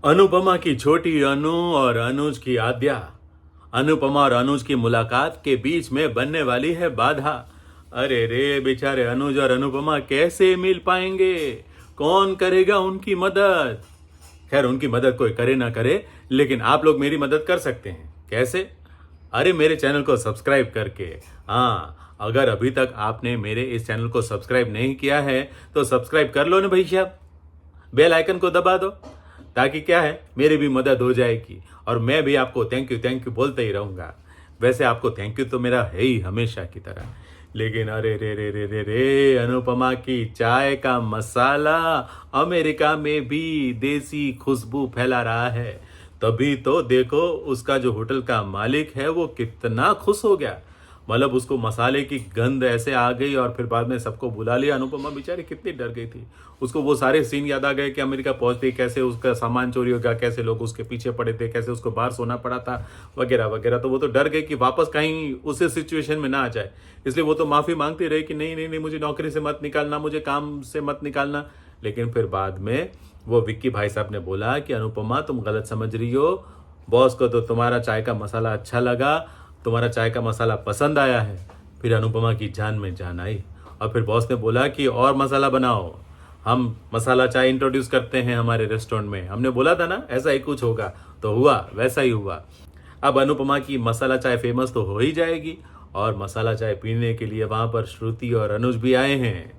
अनुपमा की छोटी अनु और अनुज की आद्या। अनुपमा और अनुज की मुलाकात के बीच में बनने वाली है बाधा। अरे रे बेचारे अनुज और अनुपमा कैसे मिल पाएंगे? कौन करेगा उनकी मदद? खैर, उनकी मदद कोई करे ना करे, लेकिन आप लोग मेरी मदद कर सकते हैं। कैसे? अरे मेरे चैनल को सब्सक्राइब करके। हाँ, अगर अभी तक आपने मेरे इस चैनल को सब्सक्राइब नहीं किया है तो सब्सक्राइब कर लो ना भैया। बेल आइकन को दबा दो, ताकि क्या है, मेरी भी मदद हो जाएगी और मैं भी आपको थैंक यू बोलते ही रहूंगा। वैसे आपको थैंक यू तो मेरा है ही हमेशा की तरह, लेकिन अरे रे रे रे रे रे, अनुपमा की चाय का मसाला अमेरिका में भी देसी खुशबू फैला रहा है। तभी तो देखो, उसका जो होटल का मालिक है वो कितना खुश हो गया। मतलब उसको मसाले की गंध ऐसे आ गई और फिर बाद में सबको बुला लिया। अनुपमा बेचारी कितनी डर गई थी। उसको वो सारे सीन याद आ गए कि अमेरिका पहुंचते ही कैसे उसका सामान चोरी हो गया, कैसे लोग उसके पीछे पड़े थे, कैसे उसको बाहर सोना पड़ा था, वगैरह वगैरह। तो वो तो डर गई कि वापस कहीं उसी सिचुएशन में ना आ जाए। इसलिए वो तो माफी मांगती रही कि नहीं नहीं नहीं, मुझे नौकरी से मत निकालना, मुझे काम से मत निकालना। लेकिन फिर बाद में वो विक्की भाई साहब ने बोला कि अनुपमा, तुम गलत समझ रही हो। बॉस को तो तुम्हारा चाय का मसाला अच्छा लगा, तुम्हारा चाय का मसाला पसंद आया है। फिर अनुपमा की जान में जान आई और फिर बॉस ने बोला कि और मसाला बनाओ, हम मसाला चाय इंट्रोड्यूस करते हैं हमारे रेस्टोरेंट में। हमने बोला था ना ऐसा ही कुछ होगा, तो हुआ, वैसा ही हुआ। अब अनुपमा की मसाला चाय फेमस तो हो ही जाएगी और मसाला चाय पीने के लिए वहां पर श्रुति और अनुज भी आए हैं।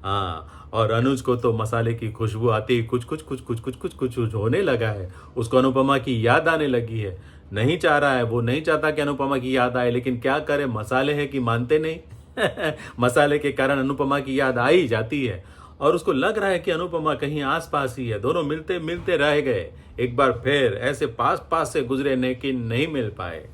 हाँ, और अनुज को तो मसाले की खुशबू आती ही कुछ कुछ कुछ कुछ कुछ कुछ कुछ कुछ होने लगा है। उसको अनुपमा की याद आने लगी है। नहीं चाह रहा है, वो नहीं चाहता कि अनुपमा की याद आए, लेकिन क्या करे, मसाले हैं कि मानते नहीं। मसाले के कारण अनुपमा की याद आ ही जाती है और उसको लग रहा है कि अनुपमा कहीं आस पास ही है। दोनों मिलते मिलते रह गए, एक बार फिर ऐसे पास पास से गुजरे लेकिन नहीं मिल पाए।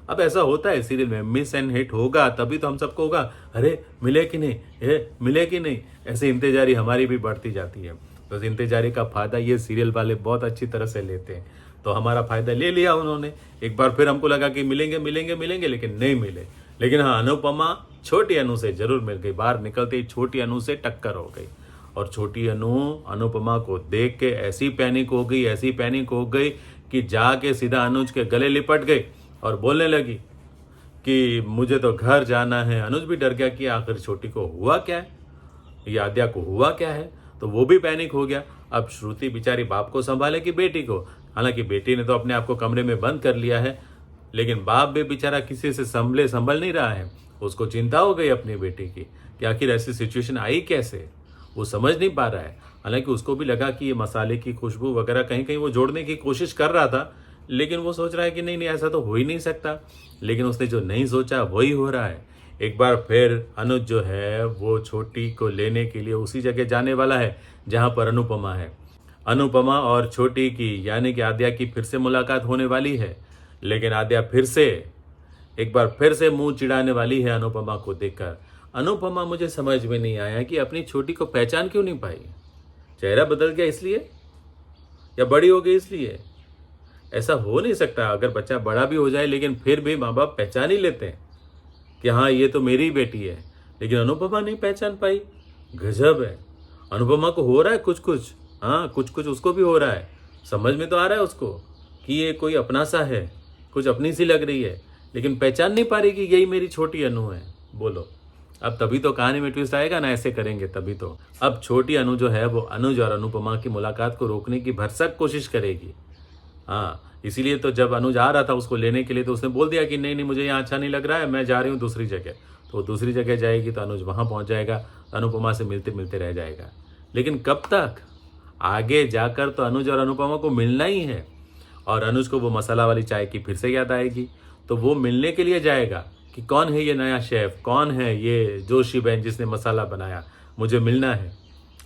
अब ऐसा होता है सीरियल में, मिस एंड हिट होगा तभी तो हम सबको होगा, अरे मिले कि नहीं, मिले कि नहीं, ऐसे इंतजारी हमारी भी बढ़ती जाती है। तो इस इंतजारी का फायदा ये सीरियल वाले बहुत अच्छी तरह से लेते हैं। तो हमारा फायदा ले लिया उन्होंने। एक बार फिर हमको लगा कि मिलेंगे मिलेंगे मिलेंगे, लेकिन नहीं मिले। लेकिन हाँ, अनुपमा छोटी अनु से जरूर मिल गई। बाहर निकलते ही छोटी अनु से टक्कर हो गई और छोटी अनु अनुपमा को देख के ऐसी पैनिक हो गई, ऐसी पैनिक हो गई कि जाके सीधा अनुज के गले लिपट गई और बोलने लगी कि मुझे तो घर जाना है। अनुज भी डर गया कि आखिर छोटी को हुआ क्या है, या आद्या को हुआ क्या है, तो वो भी पैनिक हो गया। अब श्रुति बेचारी बाप को संभाले कि बेटी को? हालांकि बेटी ने तो अपने आप को कमरे में बंद कर लिया है, लेकिन बाप भी बेचारा किसी से संभल नहीं रहा है। उसको चिंता हो गई अपनी बेटी की कि आखिर ऐसी सिचुएशन आई कैसे, वो समझ नहीं पा रहा है। हालांकि उसको भी लगा कि ये मसाले की खुशबू वगैरह कहीं कहीं वो जोड़ने की कोशिश कर रहा था, लेकिन वो सोच रहा है कि नहीं नहीं, ऐसा तो हो ही नहीं सकता। लेकिन उसने जो नहीं सोचा वही हो रहा है। एक बार फिर अनुज जो है वो छोटी को लेने के लिए उसी जगह जाने वाला है जहां पर अनुपमा है। अनुपमा और छोटी की यानी कि आद्या की फिर से मुलाकात होने वाली है, लेकिन आद्या फिर से एक बार फिर से मुंह चिढ़ाने वाली है अनुपमा को देखकर। अनुपमा, मुझे समझ में नहीं आया कि अपनी छोटी को पहचान क्यों नहीं पाई। चेहरा बदल गया इसलिए, या बड़ी हो गई इसलिए? ऐसा हो नहीं सकता। अगर बच्चा बड़ा भी हो जाए लेकिन फिर भी माँ बाप पहचान ही लेते हैं कि हाँ ये तो मेरी बेटी है। लेकिन अनुपमा नहीं पहचान पाई। गजब है। अनुपमा को हो रहा है कुछ कुछ, हाँ कुछ कुछ उसको भी हो रहा है। समझ में तो आ रहा है उसको कि ये कोई अपना सा है, कुछ अपनी सी लग रही है, लेकिन पहचान नहीं पा रही कि यही मेरी छोटी अनु है। बोलो, अब तभी तो कहानी में ट्विस्ट आएगा ना, ऐसे करेंगे तभी तो। अब छोटी अनु जो है वो अनुज और अनुपमा की मुलाकात को रोकने की भरसक कोशिश करेगी। हाँ, इसीलिए तो जब अनुज आ रहा था उसको लेने के लिए तो उसने बोल दिया कि नहीं नहीं, मुझे यहाँ अच्छा नहीं लग रहा है, मैं जा रही हूँ दूसरी जगह। तो वो दूसरी जगह जाएगी तो अनुज वहाँ पहुँच जाएगा, अनुपमा से मिलते मिलते रह जाएगा। लेकिन कब तक? आगे जाकर तो अनुज और अनुपमा को मिलना ही है और अनुज को वो मसाला वाली चाय की फिर से याद आएगी, तो वो मिलने के लिए जाएगा कि कौन है ये नया शेफ, कौन है ये जोशी बहन जिसने मसाला बनाया, मुझे मिलना है।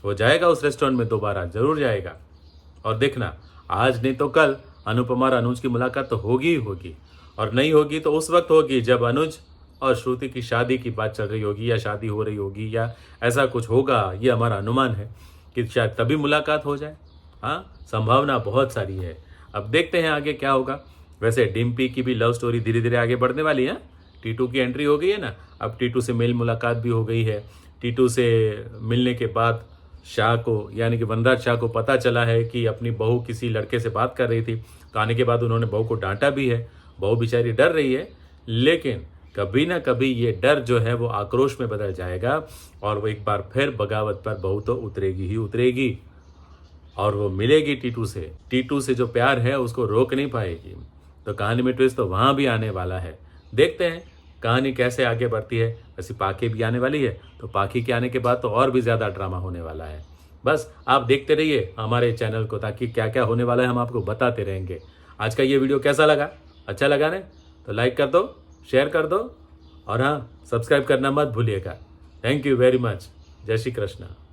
वो जाएगा उस रेस्टोरेंट में, दोबारा जरूर जाएगा। और देखना, आज नहीं तो कल अनुपमा और अनुज की मुलाकात तो होगी ही होगी, और नहीं होगी तो उस वक्त होगी जब अनुज और श्रुति की शादी की बात चल रही होगी या शादी हो रही होगी या ऐसा कुछ होगा। ये हमारा अनुमान है कि शायद तभी मुलाकात हो जाए। हाँ, संभावना बहुत सारी है। अब देखते हैं आगे क्या होगा। वैसे डिम्पी की भी लव स्टोरी धीरे धीरे आगे बढ़ने वाली है। टीटू की एंट्री हो गई है ना, अब टीटू से मेल मुलाकात भी हो गई है। टीटू से मिलने के बाद शाह को यानी कि वनराज शाह को पता चला है कि अपनी बहू किसी लड़के से बात कर रही थी, तो आने के बाद उन्होंने बहू को डांटा भी है। बहू बेचारी डर रही है, लेकिन कभी ना कभी ये डर जो है वो आक्रोश में बदल जाएगा और वो एक बार फिर बगावत पर बहू तो उतरेगी ही उतरेगी और वो मिलेगी टीटू से। टीटू से जो प्यार है उसको रोक नहीं पाएगी। तो कहानी में ट्विस्ट तो वहाँ भी आने वाला है। देखते हैं कहानी कैसे आगे बढ़ती है। वैसे पाखी भी आने वाली है, तो पाखी के आने के बाद तो और भी ज़्यादा ड्रामा होने वाला है। बस आप देखते रहिए हमारे चैनल को, ताकि क्या क्या होने वाला है हम आपको बताते रहेंगे। आज का ये वीडियो कैसा लगा? अच्छा लगा ना? तो लाइक कर दो, शेयर कर दो और हाँ, सब्सक्राइब करना मत भूलिएगा। Thank you very much. जय श्री कृष्ण।